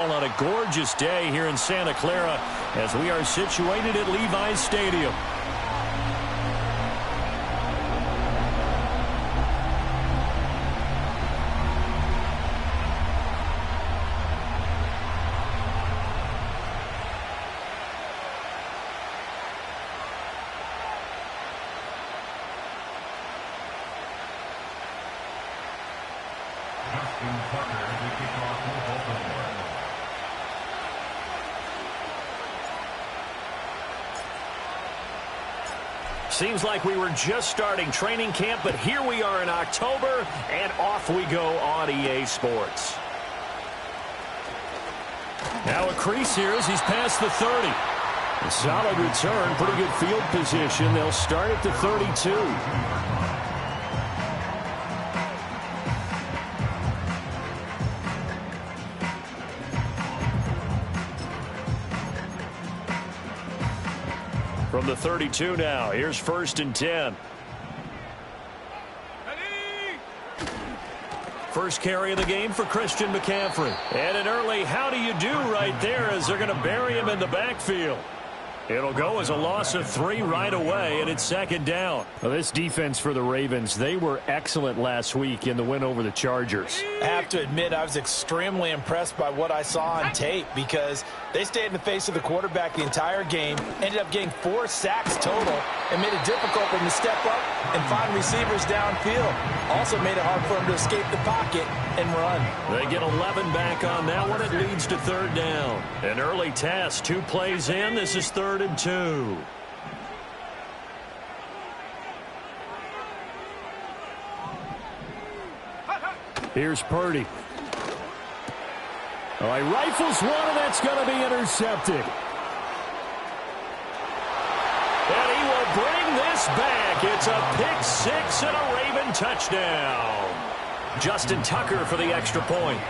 On a gorgeous day here in Santa Clara as we are situated at Levi's Stadium. Seems like we were just starting training camp, but here we are in October, and off we go on EA Sports. Now a crease here as he's past the 30. A solid return, pretty good field position. They'll start at the 32. From the 32 now, here's 1st and 10. First carry of the game for Christian McCaffrey. And an early how do you do right there as they're going to bury him in the backfield. It'll go as a loss of 3 right away, and it's 2nd down. Well, this defense for the Ravens, they were excellent last week in the win over the Chargers. I have to admit, I was extremely impressed by what I saw on tape because they stayed in the face of the quarterback the entire game, ended up getting 4 sacks total, and made it difficult for him to step up and find receivers downfield. Also made it hard for him to escape the pocket and run. They get 11 back on that one. It leads to 3rd down. An early test, 2 plays in. This is 3rd and 2. Here's Purdy. Oh, he rifles one, and that's going to be intercepted. And he will bring this back. It's a pick 6 and a Raven touchdown. Justin Tucker for the extra point.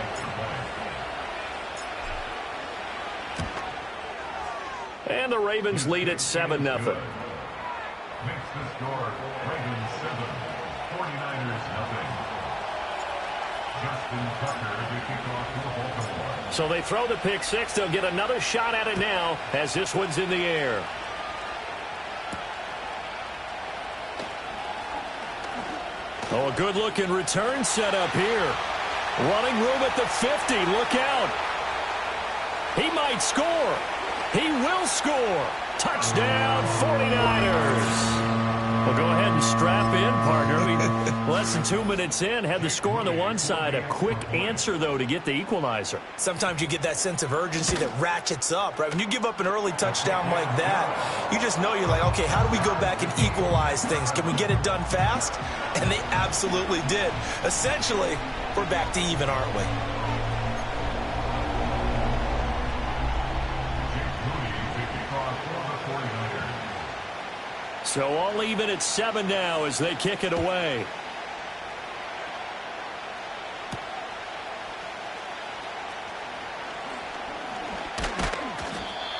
And the Ravens lead at 7-0. Makes the score Ravens 7, 49ers 0. Justin Tucker to kick off for Baltimore. So they throw the pick 6. They'll get another shot at it now as this one's in the air. Oh, a good-looking return set up here. Running room at the 50. Look out. He might score. He will score. Touchdown, 49ers. Well, go ahead and strap in, partner. Less than 2 minutes in, had the score on the one side. A quick answer, though, to get the equalizer. Sometimes you get that sense of urgency that ratchets up, right? When you give up an early touchdown like that, you just know you're like, okay, how do we go back and equalize things? Can we get it done fast? And they absolutely did. Essentially, we're back to even, aren't we? So all even at 7 now as they kick it away.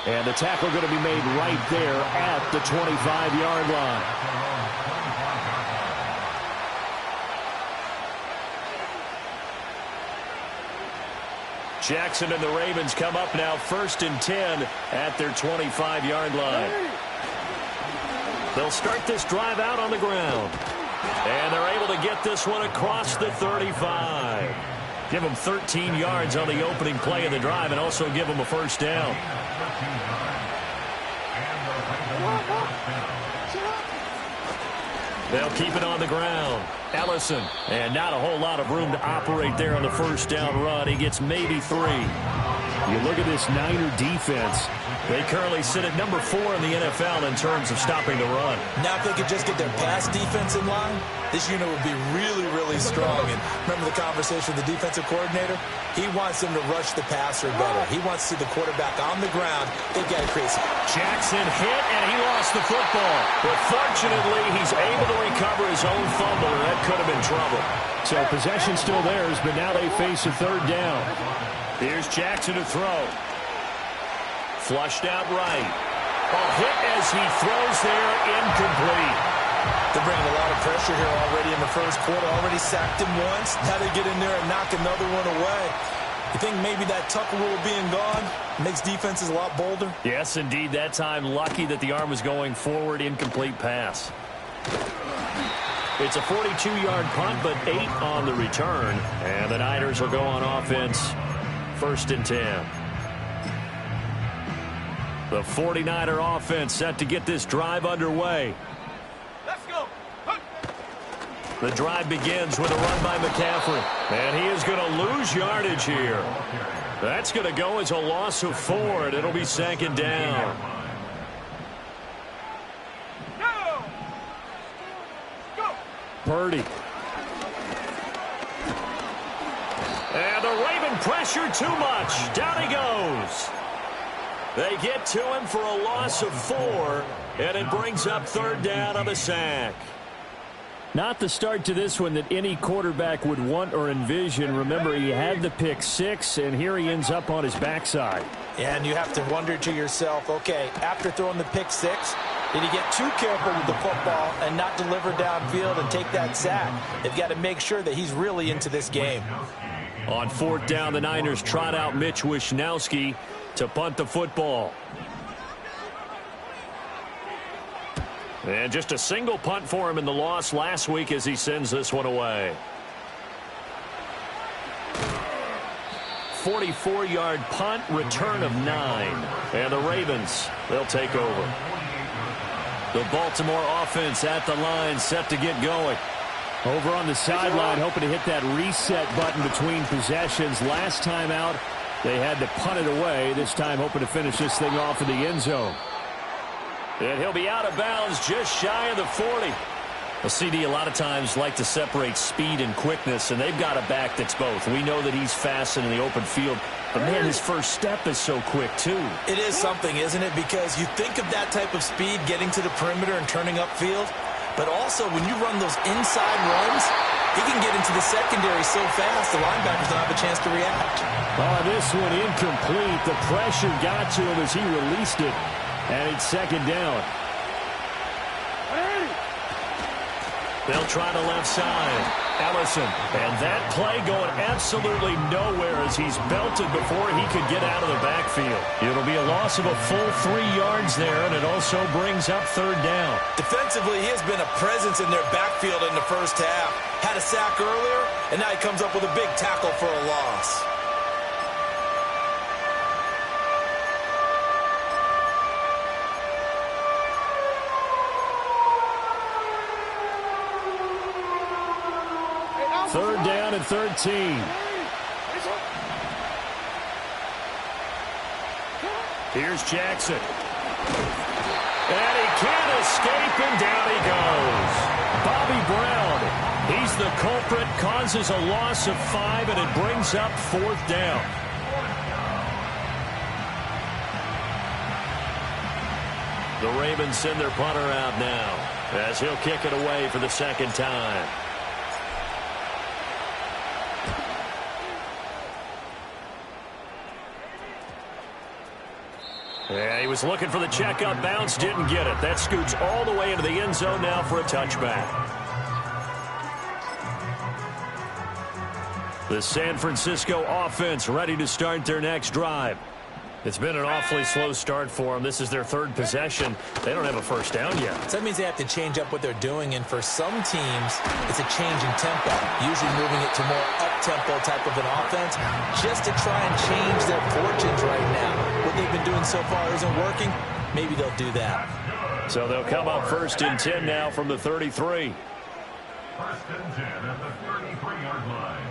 And the tackle going to be made right there at the 25-yard line. Jackson and the Ravens come up now 1st and 10 at their 25-yard line. They'll start this drive out on the ground. And they're able to get this one across the 35. Give them 13 yards on the opening play of the drive and also give them a 1st down. They'll keep it on the ground. Ellison. And not a whole lot of room to operate there on the 1st down run. He gets maybe 3. You look at this Niner defense. They currently sit at number 4 in the NFL in terms of stopping the run. Now if they could just get their pass defense in line, this unit would be really, really strong. And remember the conversation with the defensive coordinator? He wants them to rush the passer better. He wants to see the quarterback on the ground. They've got it crazy. Jackson hit, and he lost the football. But fortunately, he's able to recover his own fumble, and that could have been trouble. So possession still theirs, but now they face a 3rd down. Here's Jackson to throw. Flushed out right. Hit as he throws there, incomplete. They're bringing a lot of pressure here already in the 1st quarter. Already sacked him once. Now they get in there and knock another one away. You think maybe that tuck rule being gone makes defenses a lot bolder? Yes, indeed. That time, lucky that the arm was going forward. Incomplete pass. It's a 42-yard punt, but 8 on the return. And the Niners will go on offense, 1st and 10. The 49er offense set to get this drive underway. Let's go. The drive begins with a run by McCaffrey. And he is going to lose yardage here. That's going to go as a loss of 4, and it'll be 2nd down. Purdy. And the Raven pressure too much. Down he goes. They get to him for a loss of 4, and it brings up 3rd down on the sack. Not the start to this one that any quarterback would want or envision. Remember, he had the pick 6, and here he ends up on his backside. And you have to wonder to yourself, okay, after throwing the pick 6, did he get too careful with the football and not deliver downfield and take that sack? They've got to make sure that he's really into this game. On 4th down, the Niners trot out Mitch Wishnowsky to punt the football. And just a single punt for him in the loss last week as he sends this one away. 44-yard punt, return of 9. And the Ravens, they'll take over. The Baltimore offense at the line, set to get going. Over on the sideline, hoping to hit that reset button between possessions. Last time out, they had to punt it away. This time, hoping to finish this thing off in the end zone. And he'll be out of bounds just shy of the 40. A CD a lot of times like to separate speed and quickness, and they've got a back that's both. We know that he's fast in the open field, but man, his first step is so quick too. It is something, isn't it? Because you think of that type of speed getting to the perimeter and turning upfield, but also when you run those inside runs, he can get into the secondary so fast the linebackers don't have a chance to react. Oh, this one incomplete. The pressure got to him as he released it, and it's 2nd down. They'll try the left side. Ellison. And that play going absolutely nowhere as he's belted before he could get out of the backfield. It'll be a loss of a full 3 yards there, and it also brings up 3rd down. Defensively, he has been a presence in their backfield in the first half. Had a sack earlier, and now he comes up with a big tackle for a loss. Third down and 13. Here's Jackson. And he can't escape, and down he goes. Bobby Brown, he's the culprit, causes a loss of 5, and it brings up 4th down. The Ravens send their punter out now as he'll kick it away for the 2nd time. Yeah, he was looking for the checkup bounce, didn't get it. That scoots all the way into the end zone now for a touchback. The San Francisco offense ready to start their next drive. It's been an awfully slow start for them. This is their 3rd possession. They don't have a first down yet. So that means they have to change up what they're doing, and for some teams, it's a change in tempo, usually moving it to more up-tempo type of an offense, just to try and change their fortunes right now. What they've been doing so far isn't working. Maybe they'll do that. So they'll come up 1st and 10 now from the 33. 1st and 10 at the 33-yard line.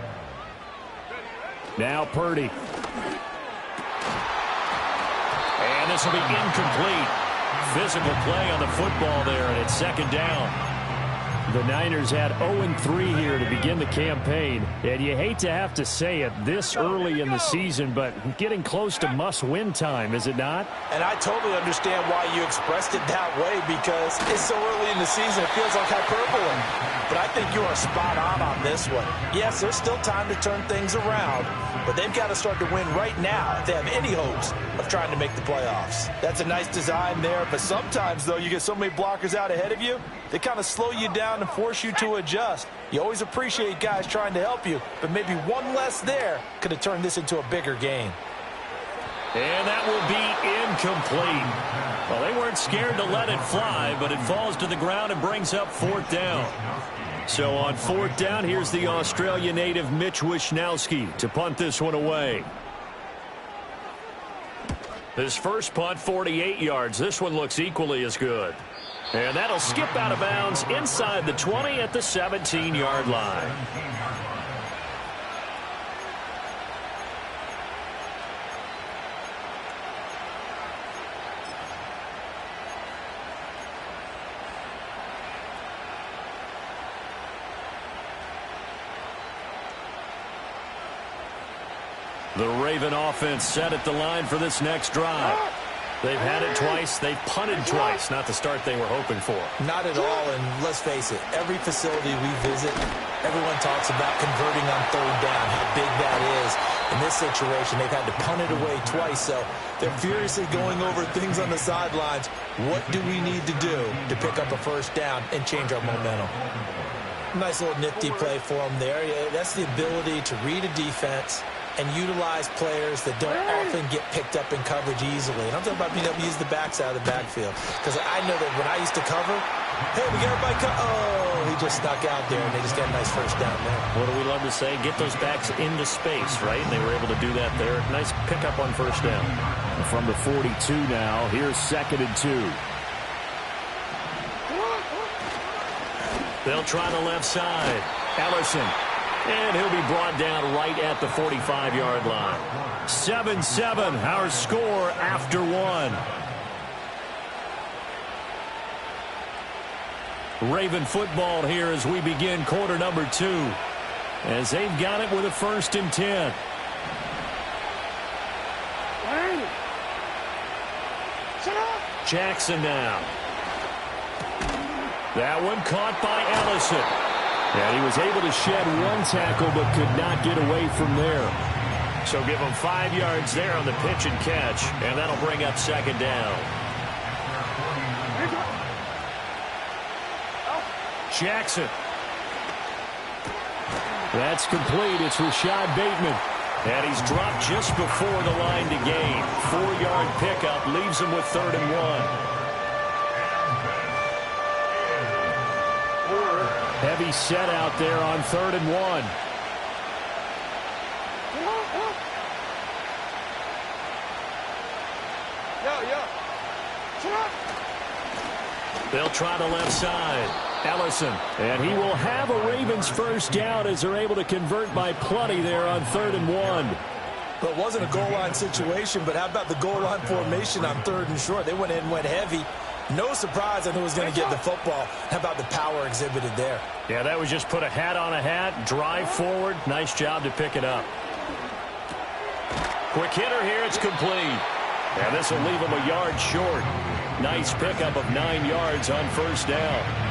Now Purdy. And this will be incomplete. Physical play on the football there, and it's 2nd down. The Niners had 0-3 here to begin the campaign, and you hate to have to say it this early in the season, but getting close to must-win time, is it not? And I totally understand why you expressed it that way, because it's so early in the season, it feels like hyperbole. But I think you are spot on this one. Yes, there's still time to turn things around, but they've got to start to win right now if they have any hopes of trying to make the playoffs. That's a nice design there, but sometimes, though, you get so many blockers out ahead of you, they kind of slow you down and force you to adjust. You always appreciate guys trying to help you, but maybe one less there could have turned this into a bigger game. And that will be incomplete. Well, they weren't scared to let it fly, but it falls to the ground and brings up 4th down. So on 4th down, here's the Australia native Mitch Wishnowsky to punt this one away. His first punt, 48 yards. This one looks equally as good. And that'll skip out of bounds inside the 20 at the 17-yard line. The Raven offense set at the line for this next drive. They've had it twice. They've punted twice. Not the start they were hoping for. Not at all, and let's face it, every facility we visit, everyone talks about converting on 3rd down, how big that is. In this situation, they've had to punt it away twice, so they're furiously going over things on the sidelines. What do we need to do to pick up a 1st down and change our momentum? Nice little nifty play for them there. Yeah, that's the ability to read a defense and utilize players that don't often get picked up in coverage easily. And I'm talking about being able to use the backside of the backfield. Because I know that when I used to cover, hey, we got everybody oh, he just snuck out there, and they just got a nice 1st down there. What do we love to say? Get those backs into space, right? And they were able to do that there. Nice pickup on 1st down. From the 42 now, here's 2nd and 2. They'll try the left side. Ellison. And he'll be brought down right at the 45-yard line. 7-7, our score after 1. Raven football here as we begin quarter number 2. As they've got it with a 1st and 10. Jackson now. That one caught by Ellison. And he was able to shed one tackle but could not get away from there. So give him 5 yards there on the pitch and catch, and that'll bring up 2nd down. Jackson. That's complete. It's Rashad Bateman. And he's dropped just before the line to gain. 4-yard pickup leaves him with 3rd and 1. Heavy set out there on 3rd and 1. They'll try the left side. Ellison. And he will have a Ravens 1st down as they're able to convert by plenty there on 3rd and 1. Well, it wasn't a goal line situation, but how about the goal line formation on 3rd and short? They went in, went heavy. No surprise on who was going to get the football. How about the power exhibited there? Yeah, that was just put a hat on a hat, drive forward. Nice job to pick it up. Quick hitter here, it's complete. And this will leave him a yard short. Nice pickup of 9 yards on 1st down.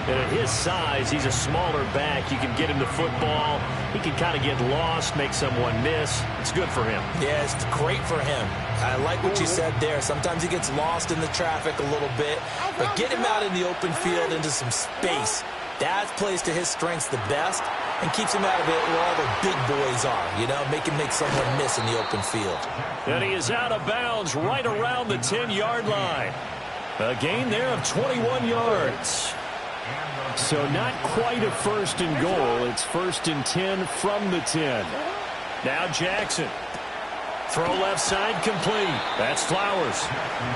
And at his size, he's a smaller back. You can get him the football. He can kind of get lost, make someone miss. It's good for him. Yeah, it's great for him. I like what you said there. Sometimes he gets lost in the traffic a little bit, but get him out in the open field into some space. That plays to his strengths the best and keeps him out of it where all the big boys are, you know, make him make someone miss in the open field. And he is out of bounds right around the 10-yard line. A gain there of 21 yards. So not quite a 1st and goal. It's 1st and 10 from the 10. Now Jackson. Throw left side complete. That's Flowers.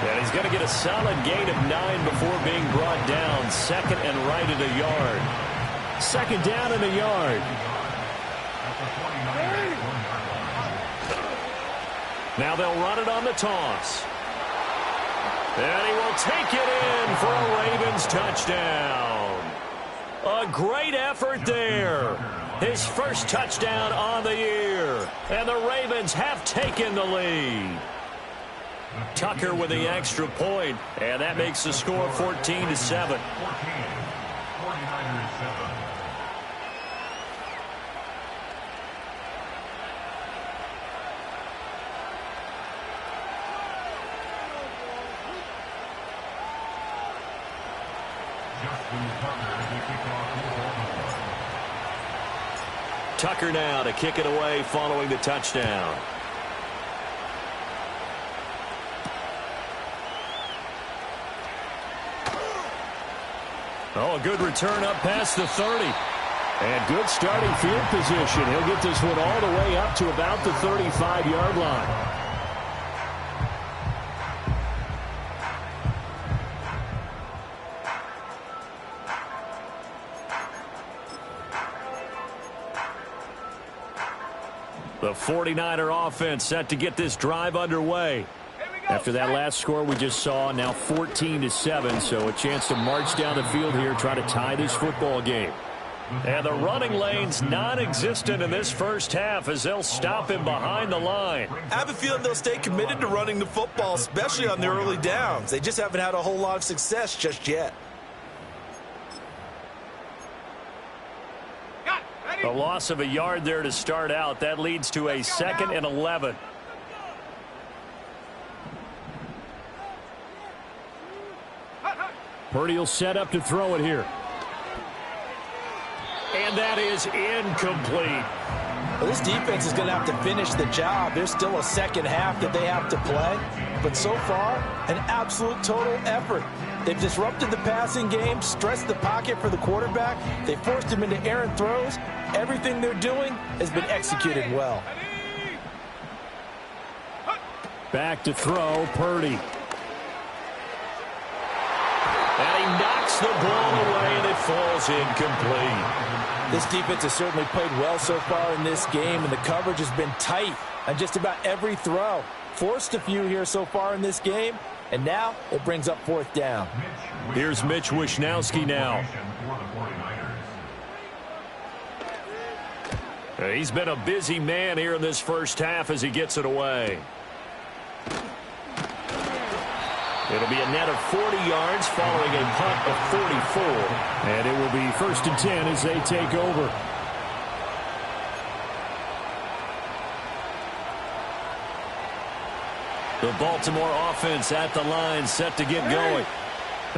And he's going to get a solid gain of 9 before being brought down. 2nd and right at a yard. 2nd down and a yard. Now they'll run it on the toss. And he will take it in for a Ravens touchdown. A great effort there. His first touchdown on the year. And the Ravens have taken the lead. Tucker with the extra point, and that makes the score 14-7. 49ers 7. Just Tucker now to kick it away following the touchdown. Oh, a good return up past the 30. And good starting field position. He'll get this one all the way up to about the 35-yard line. The 49er offense set to get this drive underway. After that last score we just saw, now 14-7, so a chance to march down the field here, try to tie this football game. And the running lane's non-existent in this first half as they'll stop him behind the line. I have a feeling they'll stay committed to running the football, especially on the early downs. They just haven't had a whole lot of success just yet. A loss of a yard there to start out. That leads to a 2nd and 11. Purdy will set up to throw it here. And that is incomplete. Well, this defense is going to have to finish the job. There's still a second half that they have to play. But so far, an absolute total effort. They've disrupted the passing game, stressed the pocket for the quarterback. They forced him into errant throws. Everything they're doing has been executed well. Back to throw, Purdy. And he knocks the ball away, and it falls incomplete. This defense has certainly played well so far in this game, and the coverage has been tight on just about every throw. Forced a few here so far in this game, and now it brings up 4th down. Here's Mitch Wishnowsky now. He's been a busy man here in this first half as he gets it away. It'll be a net of 40 yards following a punt of 44. And it will be 1st and 10 as they take over. The Baltimore offense at the line, set to get going.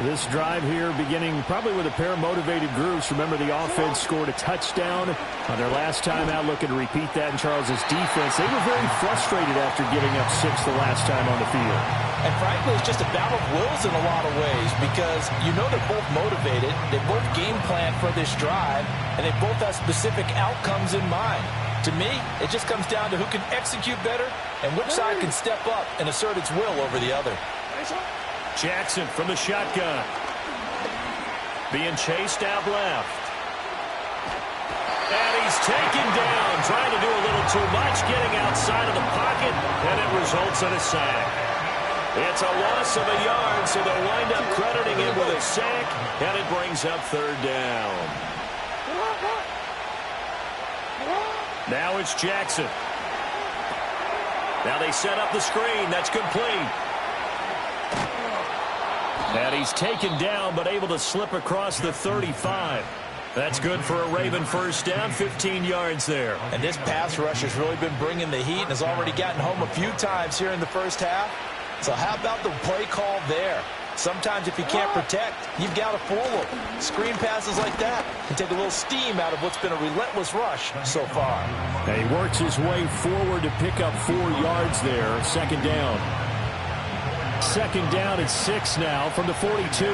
This drive here beginning probably with a pair of motivated groups. Remember, the offense scored a touchdown on their last time out, looking to repeat that in Charles's defense. They were very frustrated after giving up 6 the last time on the field. And frankly, it's just a battle of wills in a lot of ways because you know they're both motivated, they both game plan for this drive, and they both have specific outcomes in mind. To me, it just comes down to who can execute better and which side can step up and assert its will over the other. Jackson from the shotgun. Being chased out left. And he's taken down, trying to do a little too much, getting outside of the pocket, and it results in a sack. It's a loss of a yard, so they'll wind up crediting him with a sack, and it brings up 3rd down. Now it's Jackson. Now they set up the screen. That's complete. And he's taken down, but able to slip across the 35. That's good for a Raven 1st down, 15 yards there. And this pass rush has really been bringing the heat and has already gotten home a few times here in the first half. So how about the play call there? Sometimes if you can't protect, you've got to fool them. Screen passes like that can take a little steam out of what's been a relentless rush so far. And he works his way forward to pick up 4 yards there. 2nd down. 2nd down at 6 now from the 42.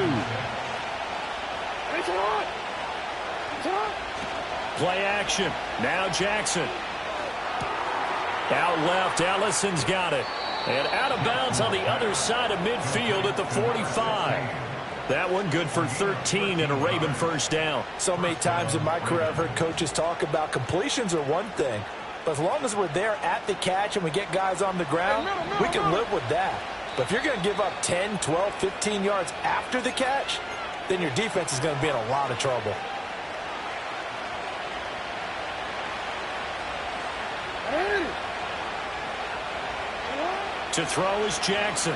Play action. Now Jackson. Out left, Ellison's got it. And out of bounds on the other side of midfield at the 45. That one good for 13 and a Raven 1st down. So many times in my career I've heard coaches talk about completions are one thing. But as long as we're there at the catch and we get guys on the ground, we can live with that. But if you're going to give up 10, 12, 15 yards after the catch, then your defense is going to be in a lot of trouble. To throw is Jackson.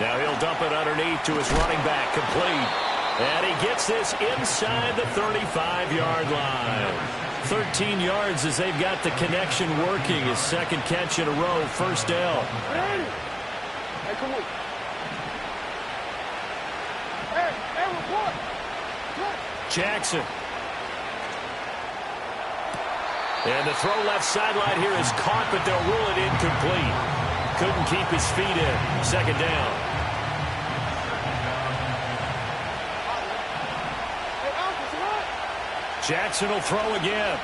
Now he'll dump it underneath to his running back, complete. And he gets this inside the 35-yard line. 13 yards as they've got the connection working. His 2nd catch in a row, 1st down. Jackson. And the throw left sideline here is caught, but they'll rule it incomplete. Couldn't keep his feet in. Second down. Jackson will throw again.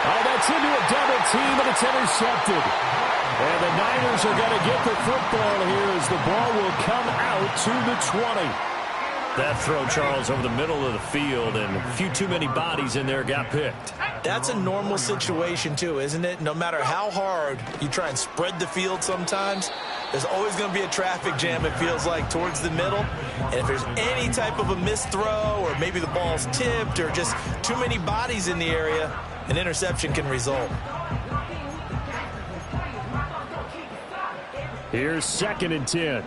Oh, that's into a double team, and it's intercepted. And the Niners are going to get the football here as the ball will come out to the 20. That throw, Charles, over the middle of the field, and a few too many bodies in there got picked. That's a normal situation, too, isn't it? No matter how hard you try and spread the field sometimes, there's always going to be a traffic jam, it feels like, towards the middle. And if there's any type of a missed throw, or maybe the ball's tipped, or just too many bodies in the area, an interception can result. Here's 2nd and 10.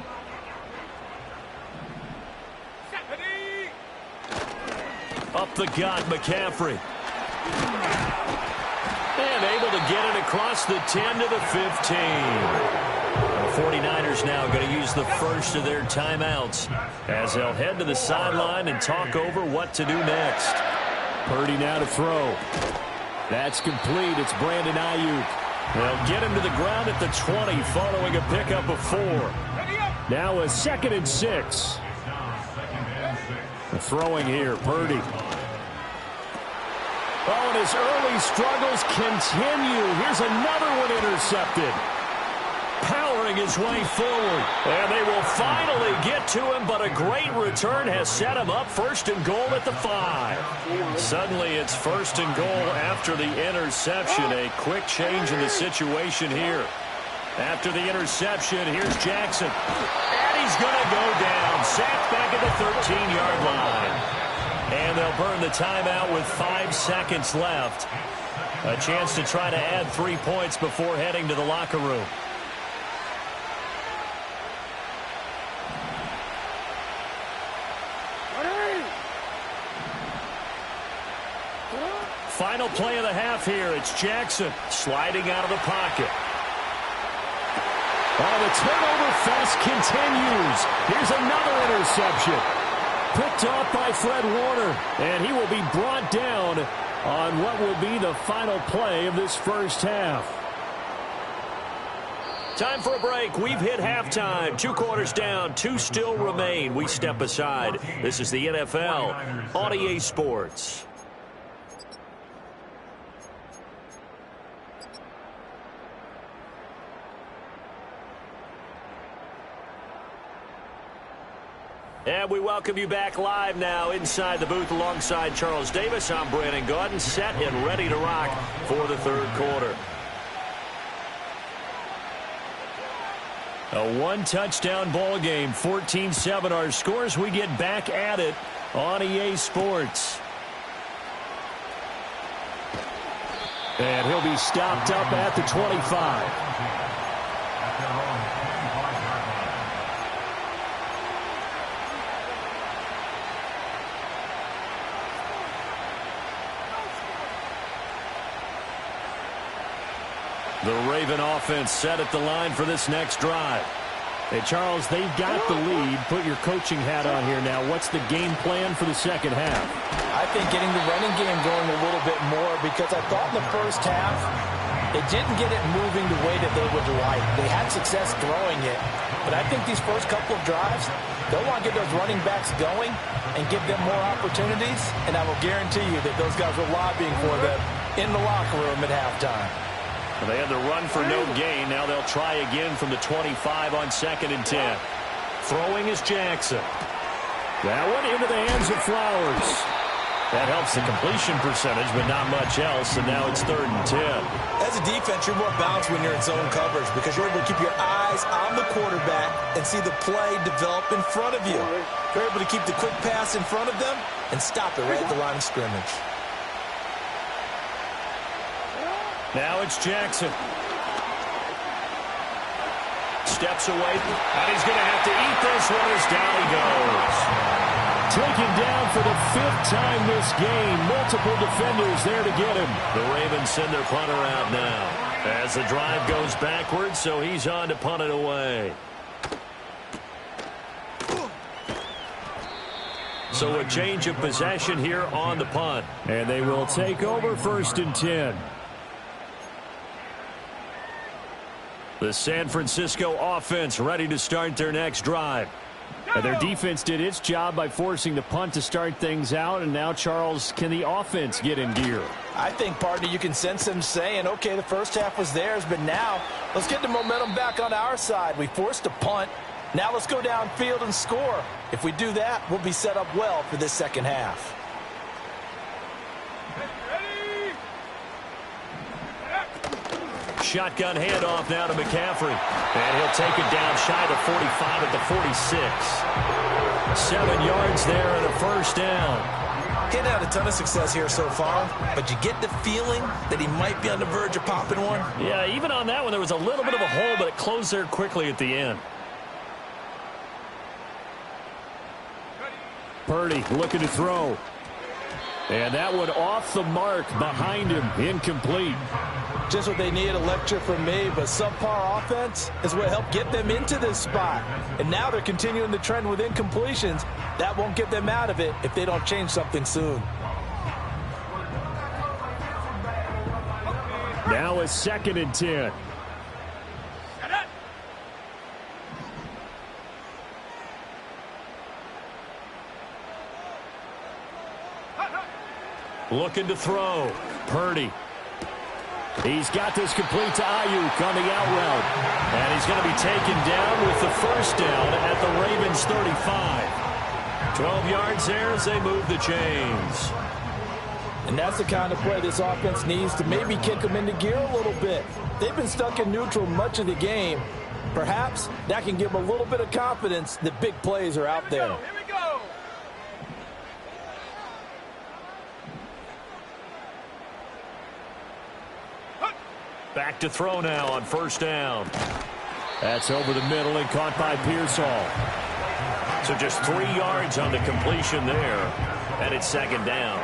Up the gut, McCaffrey. And able to get it across the 10 to the 15. The 49ers now going to use the first of their timeouts as they'll head to the sideline and talk over what to do next. Purdy now to throw. That's complete. It's Brandon Ayuk. They'll get him to the ground at the 20 following a pickup of 4. Now a 2nd and 6. Throwing here, Purdy. Oh, and his early struggles continue. Here's another one intercepted. Powering his way forward. And they will finally get to him, but a great return has set him up 1st and goal at the 5. Suddenly it's 1st and goal after the interception. A quick change in the situation here. After the interception, here's Jackson. And he's going to go down. Sacked back at the 13-yard line. And they'll burn the timeout with 5 seconds left. A chance to try to add 3 points before heading to the locker room. Final play of the half here. It's Jackson sliding out of the pocket. Oh, the turnover fest continues. Here's another interception. Picked off by Fred Warner. And he will be brought down on what will be the final play of this first half. Time for a break. We've hit halftime. 2 quarters down. 2 still remain. We step aside. This is the NFL on EA Sports. And we welcome you back live now inside the booth alongside Charles Davis. I'm Brandon Gaudin, set and ready to rock for the 3rd quarter. A 1-touchdown ball game, 14-7 our scores. We get back at it on EA Sports. And he'll be stopped up at the 25. The Raven offense set at the line for this next drive. Hey, Charles, they've got the lead. Put your coaching hat on here now. What's the game plan for the second half? I think getting the running game going a little bit more, because I thought in the first half it didn't get it moving the way that they would like. They had success throwing it, but I think these first couple of drives, they'll want to get those running backs going and give them more opportunities, and I will guarantee you that those guys were lobbying for them in the locker room at halftime. They had the run for no gain. Now they'll try again from the 25 on 2nd and 10. Throwing is Jackson. That one into the hands of Flowers. That helps the completion percentage, but not much else, and now it's 3rd and 10. As a defense, you're more balanced when you're in zone coverage because you're able to keep your eyes on the quarterback and see the play develop in front of you. You're able to keep the quick pass in front of them and stop it right at the line of scrimmage. Now it's Jackson. Steps away, and he's going to have to eat this one as down he goes. Taken down for the 5th time this game. Multiple defenders there to get him. The Ravens send their punter out now as the drive goes backwards, so he's on to punt it away. So a change of possession here on the punt. And they will take over 1st and 10. The San Francisco offense ready to start their next drive. And their defense did its job by forcing the punt to start things out. And now, Charles, can the offense get in gear? I think, partner, you can sense them saying, okay, the first half was theirs, but now let's get the momentum back on our side. We forced a punt. Now let's go downfield and score. If we do that, we'll be set up well for this second half. Shotgun handoff now to McCaffrey. And he'll take it down shy of the 45 at the 46. 7 yards there and a first down. He hadn't had a ton of success here so far, but you get the feeling that he might be on the verge of popping one. Yeah, even on that one, there was a little bit of a hole, but it closed there quickly at the end. Purdy looking to throw. And that one off the mark behind him. Incomplete. Just what they need, a lecture from me, but subpar offense is what helped get them into this spot. And now they're continuing the trend with incompletions. That won't get them out of it if they don't change something soon. Now a 2nd and 10. Looking to throw. Purdy. He's got this complete to Ayuk on the out route. And he's going to be taken down with the first down at the Ravens 35. 12 yards there as they move the chains. And that's the kind of play this offense needs to maybe kick them into gear a little bit. They've been stuck in neutral much of the game. Perhaps that can give them a little bit of confidence that big plays are out there. Here we go. Back to throw now on first down. That's over the middle and caught by Pearsall. So just 3 yards on the completion there. And it's 2nd down.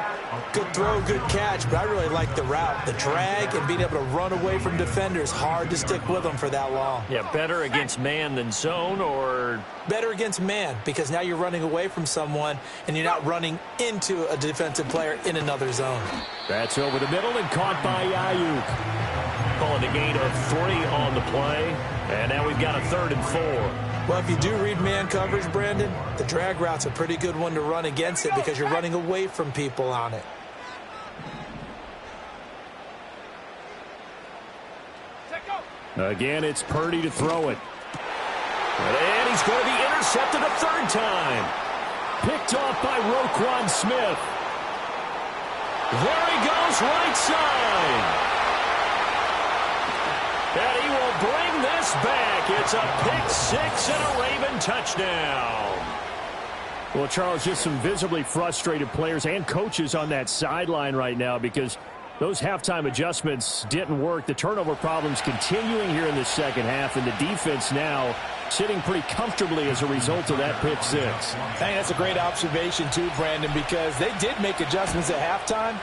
Good throw, good catch, but I really like the route. The drag and being able to run away from defenders, hard to stick with them for that long. Yeah, better against man than zone, or better against man, because now you're running away from someone and you're not running into a defensive player in another zone. That's over the middle and caught by Ayuk. Calling a gain of 3 on the play. And now we've got a 3rd and 4. Well, if you do read man coverage, Brandon, the drag route's a pretty good one to run against it because you're running away from people on it. Again, it's Purdy to throw it. And he's going to be intercepted a 3rd time. Picked off by Roquan Smith. There he goes, right side. And he will bring this back. It's a pick 6 and a Raven touchdown. Well, Charles, just some visibly frustrated players and coaches on that sideline right now because those halftime adjustments didn't work. The turnover problems continuing here in the second half, and the defense now sitting pretty comfortably as a result of that pick 6. I think that's a great observation too, Brandon, because they did make adjustments at halftime.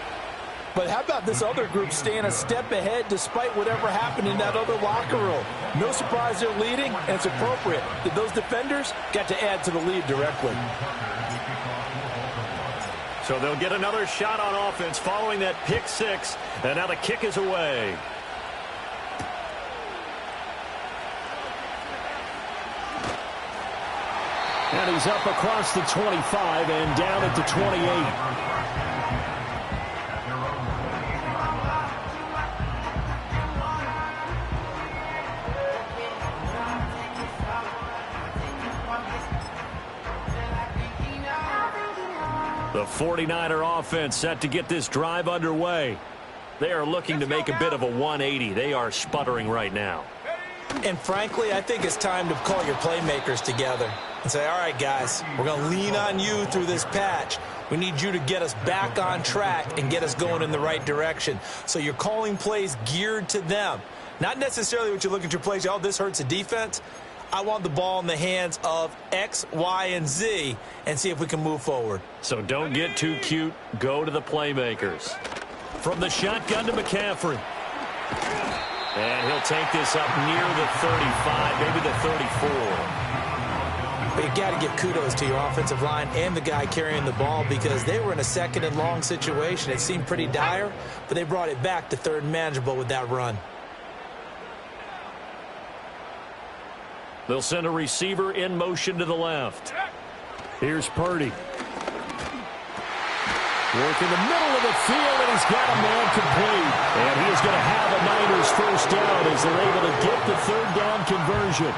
But how about this other group staying a step ahead despite whatever happened in that other locker room? No surprise they're leading, and it's appropriate that those defenders got to add to the lead directly. So they'll get another shot on offense following that pick 6, and now the kick is away. And he's up across the 25 and down at the 28. The 49er offense set to get this drive underway. They are looking to make a bit of a 180. They are sputtering right now. And frankly, I think it's time to call your playmakers together and say, all right, guys, we're going to lean on you through this patch. We need you to get us back on track and get us going in the right direction. So you're calling plays geared to them. Not necessarily what you look at your plays, oh, this hurts the defense. I want the ball in the hands of X, Y, and Z and see if we can move forward. So don't get too cute. Go to the playmakers. From the shotgun to McCaffrey. And he'll take this up near the 35, maybe the 34. But you got to give kudos to your offensive line and the guy carrying the ball because they were in a second and long situation. It seemed pretty dire, but they brought it back to third and manageable with that run. They'll send a receiver in motion to the left. Here's Purdy. Work in the middle of the field, and he's got a man complete. And he is going to have a Niners first down as they're able to get the third down conversion.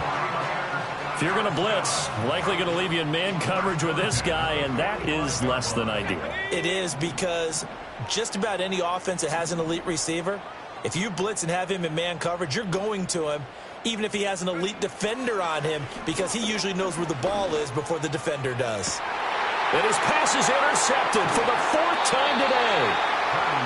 If you're going to blitz, likely going to leave you in man coverage with this guy, and that is less than ideal. It is because just about any offense that has an elite receiver, if you blitz and have him in man coverage, you're going to him, even if he has an elite defender on him, because he usually knows where the ball is before the defender does. And his pass is intercepted for the fourth time today.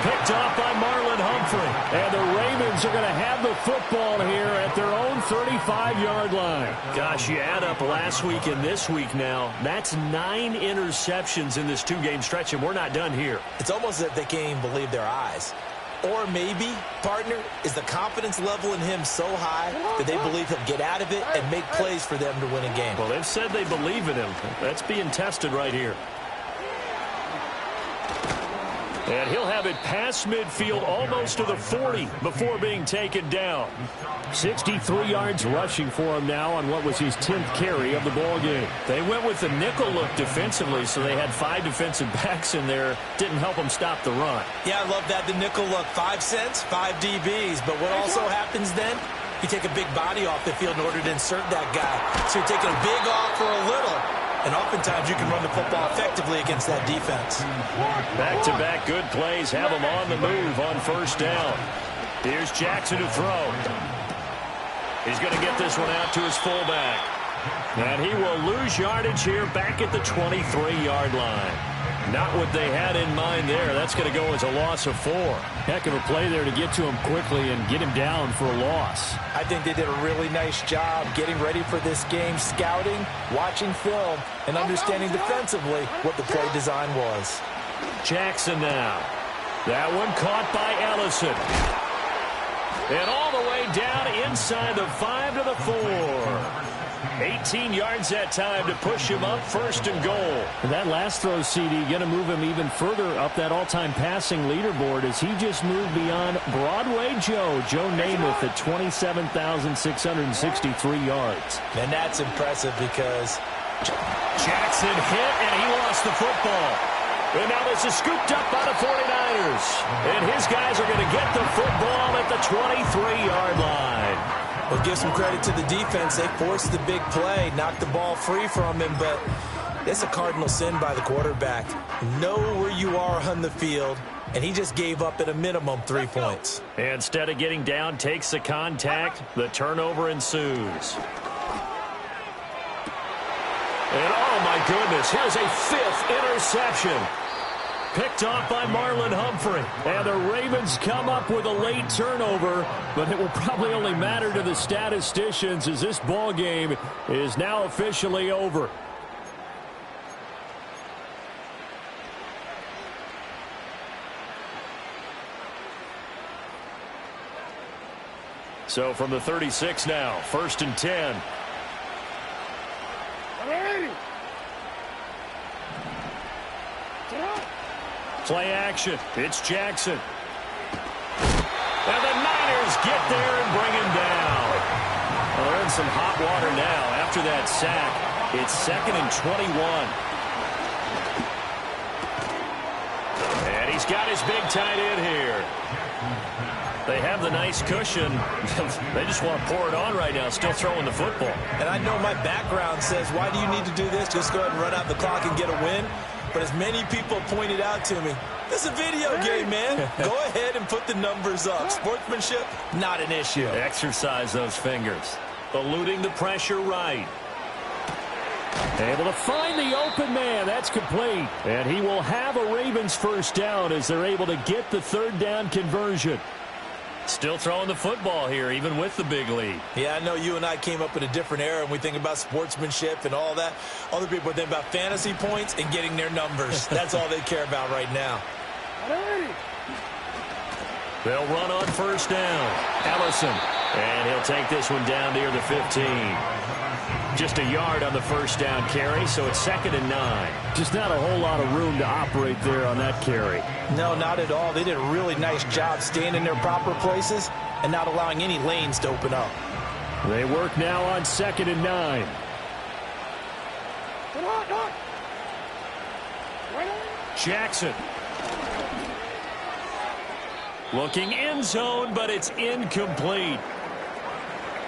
Picked off by Marlon Humphrey. And the Ravens are going to have the football here at their own 35-yard line. Gosh, you add up last week and this week now, that's 9 interceptions in this 2-game stretch, and we're not done here. It's almost as if they can't even believe their eyes. Or maybe, partner, is the confidence level in him so high that they believe he'll get out of it and make plays for them to win a game. Well, they've said they believe in him. That's being tested right here. And he'll have it past midfield almost to the 40 before being taken down. 63 yards rushing for him now on what was his 10th carry of the ball game. They went with the nickel look defensively, so they had 5 defensive backs in there. Didn't help them stop the run. Yeah, I love that, the nickel look. 5 cents, 5 DBs. But what also happens then, you take a big body off the field in order to insert that guy. So you're taking a big off for a little. And oftentimes you can run the football effectively against that defense. Back-to-back good plays have them on the move on first down. Here's Jackson to throw. He's going to get this one out to his fullback. And he will lose yardage here back at the 23-yard line. Not what they had in mind there. That's going to go as a loss of 4. Heck of a play there to get to him quickly and get him down for a loss. I think they did a really nice job getting ready for this game, scouting, watching film, and understanding defensively what the play design was. Jackson now. That one caught by Ellison. And all the way down inside the 5 to the 4. 18 yards that time to push him up first and goal. And that last throw, CD, going to move him even further up that all-time passing leaderboard as he just moved beyond Broadway Joe Namath at 27,663 yards. And that's impressive because Jackson hit and he lost the football. And now this is scooped up by the 49ers. And his guys are going to get the football at the 23-yard line. Well, give some credit to the defense. They forced the big play, knocked the ball free from him, but it's a cardinal sin by the quarterback. Know where you are on the field, and he just gave up at a minimum 3 points. Instead of getting down, takes the contact. The turnover ensues. And oh my goodness, here's a 5th interception. Picked off by Marlon Humphrey. And the Ravens come up with a late turnover, but it will probably only matter to the statisticians as this ball game is now officially over. So from the 36 now, 1st and 10. Play action. It's Jackson. And the Niners get there and bring him down. Well, they're in some hot water now after that sack. It's 2nd and 21. And he's got his big tight end here. They have the nice cushion. They just want to pour it on right now, still throwing the football. And I know my background says, why do you need to do this? Just go ahead and run out the clock and get a win. But as many people pointed out to me, this is a video game, man. Go ahead and put the numbers up. Sportsmanship, not an issue. Exercise those fingers. Eluding the pressure right. Able to find the open man. That's complete. And he will have a Ravens first down as they're able to get the third down conversion. Still throwing the football here, even with the big lead. Yeah, I know you and I came up in a different era, and we think about sportsmanship and all that. Other people think about fantasy points and getting their numbers. That's all they care about right now. They'll run on first down. Ellison And he'll take this one down near the 15. Just a yard on the first down carry, so it's 2nd and 9. Just not a whole lot of room to operate there on that carry. No, not at all. They did a really nice job staying in their proper places and not allowing any lanes to open up. They work now on 2nd and 9. Jackson. Looking end zone, but it's incomplete.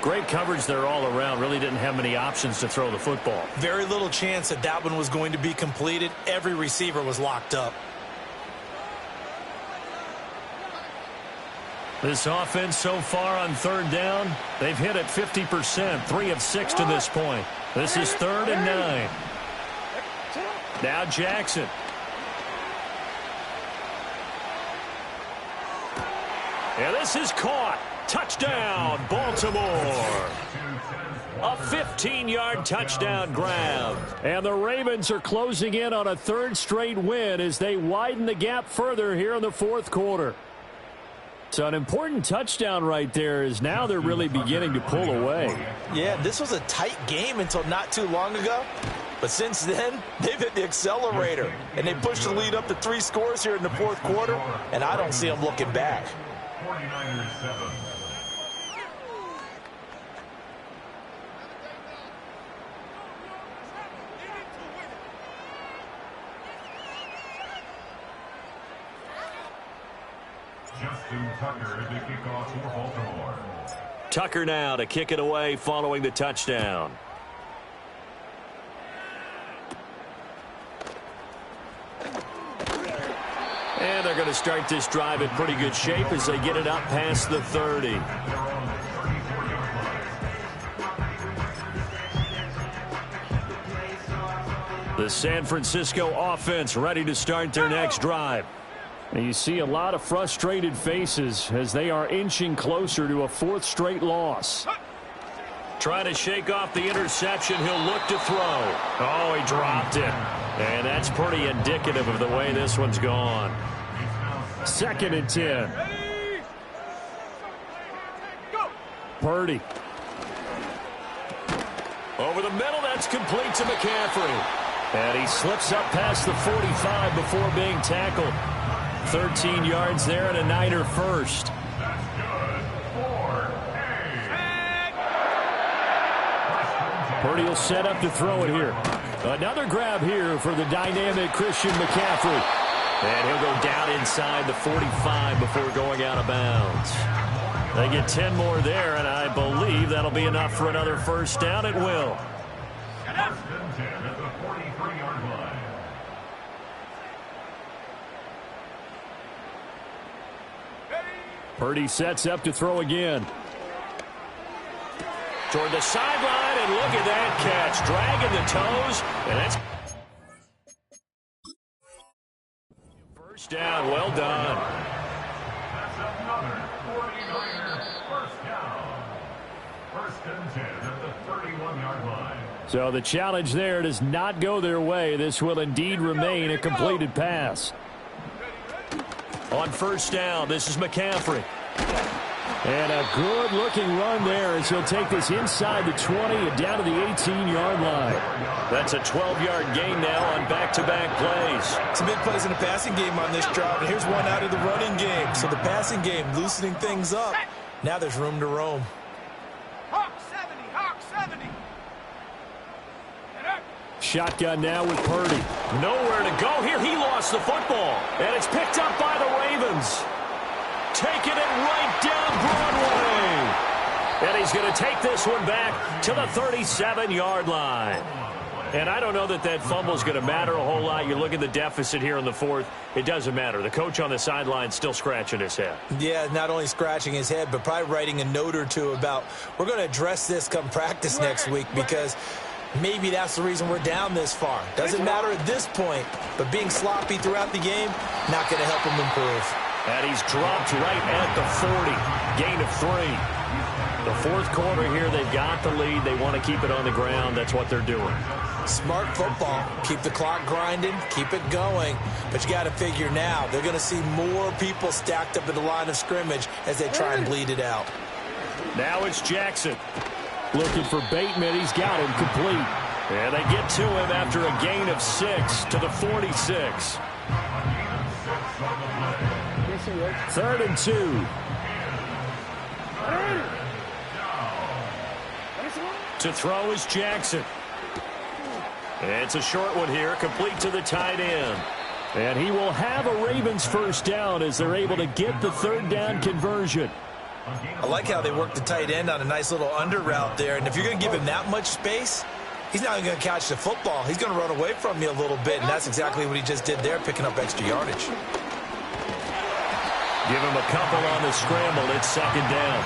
Great coverage there all around. Really didn't have many options to throw the football. Very little chance that that one was going to be completed. Every receiver was locked up. This offense so far on 3rd down, they've hit it 50%, 3 of 6 to this point. This is 3rd and 9. Now Jackson. And this is caught. Touchdown, Baltimore. A 15-yard touchdown grab. And the Ravens are closing in on a 3rd straight win as they widen the gap further here in the 4th quarter. So an important touchdown right there is now they're really beginning to pull away. Yeah, this was a tight game until not too long ago. But since then, they've hit the accelerator. And they pushed the lead up to 3 scores here in the 4th quarter. And I don't see them looking back. 49ers 7. Justin Tucker to kick off for Baltimore. Tucker now to kick it away following the touchdown. And they're going to start this drive in pretty good shape as they get it up past the 30. The San Francisco offense ready to start their next drive. And you see a lot of frustrated faces as they are inching closer to a 4th straight loss. Trying to shake off the interception. He'll look to throw. Oh, he dropped it. And that's pretty indicative of the way this one's gone. 2nd and 10. Purdy. Over the middle, that's complete to McCaffrey. And he slips up past the 45 before being tackled. 13 yards there and a Niner first. That's good. 4. Purdy will set up to throw it here. Another grab here for the dynamic Christian McCaffrey. And he'll go down inside the 45 before going out of bounds. They get 10 more there, and I believe that'll be enough for another first down. It will. First and 10 at the 43-yard line. Purdy sets up to throw again. Toward the sideline, and look at that catch. Dragging the toes, and that's first down. Well done. That's another 49er first down. First and 10 at the 31-yard line. So the challenge there does not go their way. This will indeed remain a completed pass. On first down, this is McCaffrey. And a good-looking run there as he'll take this inside the 20 and down to the 18-yard line. That's a 12-yard gain now on back-to-back plays. Some big plays in the passing game on this drive, and here's one out of the running game. So the passing game loosening things up. Now there's room to roam. Hawk 70, Hawk 70. Shotgun now with Purdy. Nowhere to go here. He lost the football, and it's picked up by the Ravens. Taking it right down Broadway. And he's going to take this one back to the 37-yard line. And I don't know that that fumble is going to matter a whole lot. You look at the deficit here in the 4th. It doesn't matter. The coach on the sideline still scratching his head. Yeah, not only scratching his head, but probably writing a note or two about we're going to address this come practice next week because maybe that's the reason we're down this far. Doesn't matter at this point, but being sloppy throughout the game, not going to help him improve. And he's dropped right at the 40. Gain of 3. The 4th quarter here, they've got the lead. They want to keep it on the ground. That's what they're doing. Smart football. Keep the clock grinding. Keep it going. But you got to figure now, they're going to see more people stacked up at the line of scrimmage as they try and bleed it out. Now it's Jackson. Looking for Bateman. He's got him complete. And they get to him after a gain of 6 to the 46. 3rd and 2. To throw is Jackson. It's a short one here, complete to the tight end. And he will have a Ravens first down as they're able to get the 3rd down conversion. I like how they work the tight end on a nice little under route there. And if you're going to give him that much space, he's not going to catch the football. He's going to run away from you a little bit, and that's exactly what he just did there, picking up extra yardage. Give him a couple on the scramble. It's 2nd down.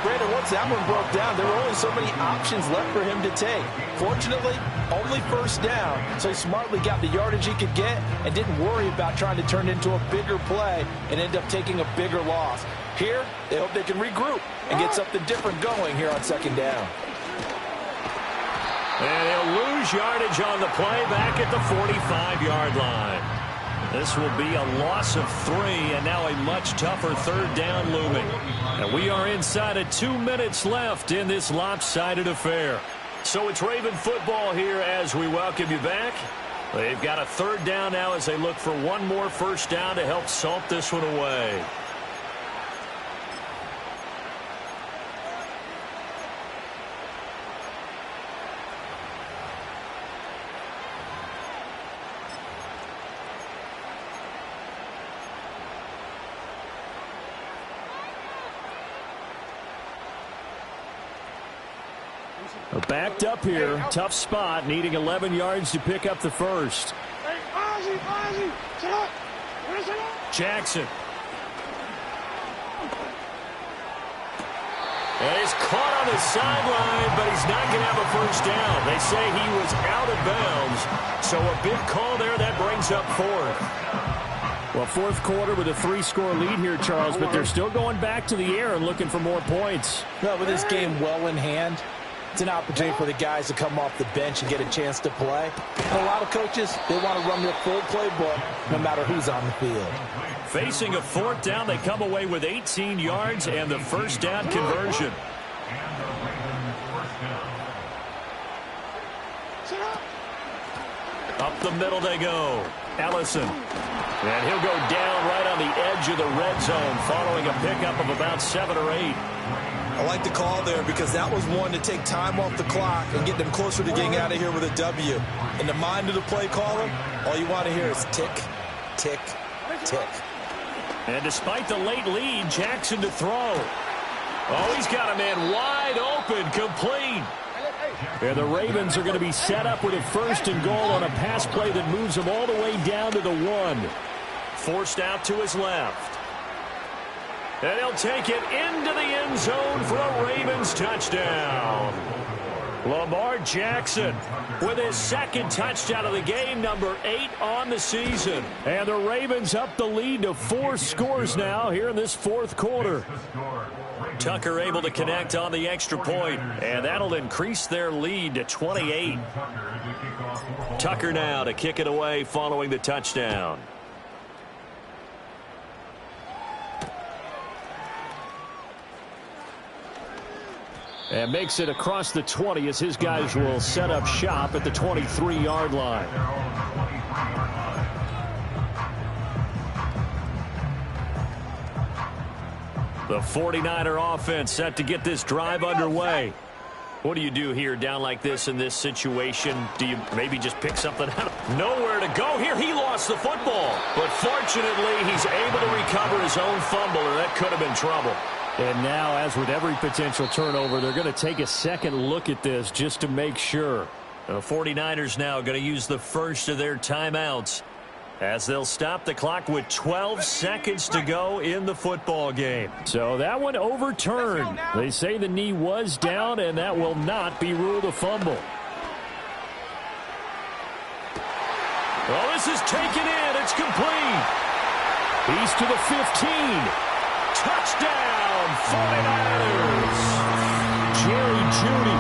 Brandon, once that one broke down, there were only so many options left for him to take. Fortunately, only 1st down, so he smartly got the yardage he could get and didn't worry about trying to turn it into a bigger play and end up taking a bigger loss. Here, they hope they can regroup and get something different going here on 2nd down. And he'll lose yardage on the play back at the 45-yard line. This will be a loss of 3, and now a much tougher 3rd down looming. And we are inside of 2 minutes left in this lopsided affair. So it's Raven football here as we welcome you back. They've got a 3rd down now as they look for one more 1st down to help salt this one away. Backed up here. Tough spot. Needing 11 yards to pick up the 1st. Jackson. And he's caught on the sideline, but he's not going to have a 1st down. They say he was out of bounds. So a big call there. That brings up 4th. Well, 4th quarter with a 3-score lead here, Charles, but they're still going back to the air and looking for more points. Well, with this game well in hand, it's an opportunity for the guys to come off the bench and get a chance to play. And a lot of coaches, they want to run their full playbook no matter who's on the field. Facing a 4th down, they come away with 18 yards and the 1st down conversion. Up the middle they go. Ellison. And he'll go down right on the edge of the red zone following a pickup of about 7 or 8. I like the call there because that was one to take time off the clock and get them closer to getting out of here with a W. In the mind of the play caller, all you want to hear is tick, tick, tick. And despite the late lead, Jackson to throw. Oh, he's got a man wide open, complete. And the Ravens are going to be set up with a 1st and goal on a pass play that moves them all the way down to the 1. Forced out to his left. And he'll take it into the end zone for a Ravens touchdown. Lamar Jackson with his 2nd touchdown of the game, number 8 on the season. And the Ravens up the lead to 4 scores now here in this 4th quarter. Tucker able to connect on the extra point, and that'll increase their lead to 28. Tucker now to kick it away following the touchdown. And makes it across the 20 as his guys will set up shop at the 23-yard line. The 49er offense set to get this drive underway. What do you do here down like this in this situation? Do you maybe just pick something out? Nowhere to go here. He lost the football. But fortunately, he's able to recover his own fumble, or that could have been trouble. And now, as with every potential turnover, they're going to take a second look at this just to make sure. The 49ers now going to use the first of their timeouts as they'll stop the clock with 12 seconds to go in the football game. So that one overturned. They say the knee was down, and that will not be ruled a fumble. Well, this is taken in. It's complete. He's to the 15. Touchdown, 49ers. Jerry Jeudy,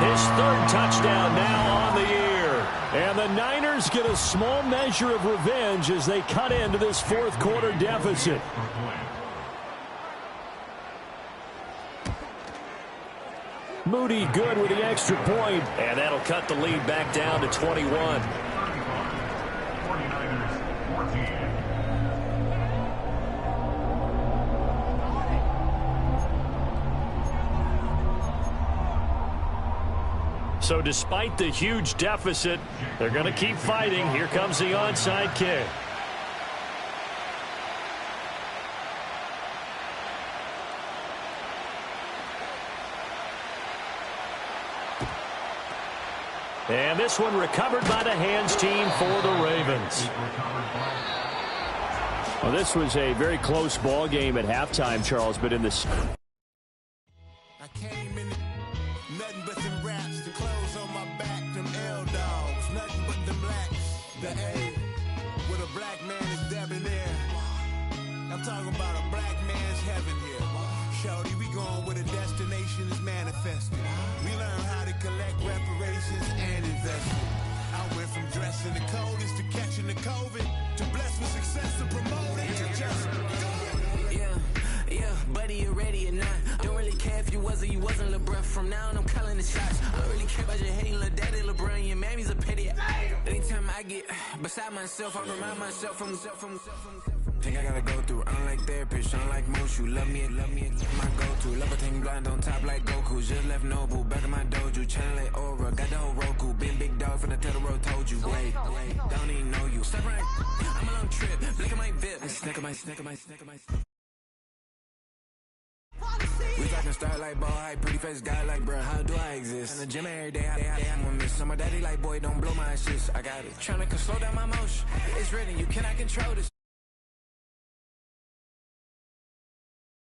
his 3rd touchdown now on the year. And the Niners get a small measure of revenge as they cut into this 4th quarter deficit. Moody good with the extra point. And that'll cut the lead back down to 21. 49ers 14. So despite the huge deficit, they're going to keep fighting. Here comes the onside kick. And this one recovered by the hands team for the Ravens. Well, this was a very close ball game at halftime, Charles, but in this... I came in nothing but them raps, the clothes on my back, them L-dogs, nothing but them blacks. The A, with a black man is debonair. I'm talking about a black man's heaven here. Shorty, we going where the destination is manifested. We learn how to collect reparations and invest it. I went from dressing the coldest to catching the COVID, to blessed with success to promote it, to just do it. Yeah, buddy, you ready or not? Don't really care if you was or you wasn't LeBron. From now on, I'm calling the shots. I don't really care about your hating little daddy LeBron. Your mammy's a pity. Anytime I get beside myself, I remind myself from Think I gotta go through. I don't like therapist, I don't like most. You love me, my go-to. Levitating blind on top like Goku. Just left Noble, back in my dojo. Channel like Aura, got the whole Roku. Big dog from the Tether Road told you. Wait, don't even know you. Step right, I'm a long trip. Look at my VIP. Snack of my. We talking start like ball hype, pretty face guy like bruh. How do I exist? In the gym every day, I'm gonna miss. So my daddy like boy, don't blow my shit. I got it. Tryna slow down my motion. It's written, you cannot control this.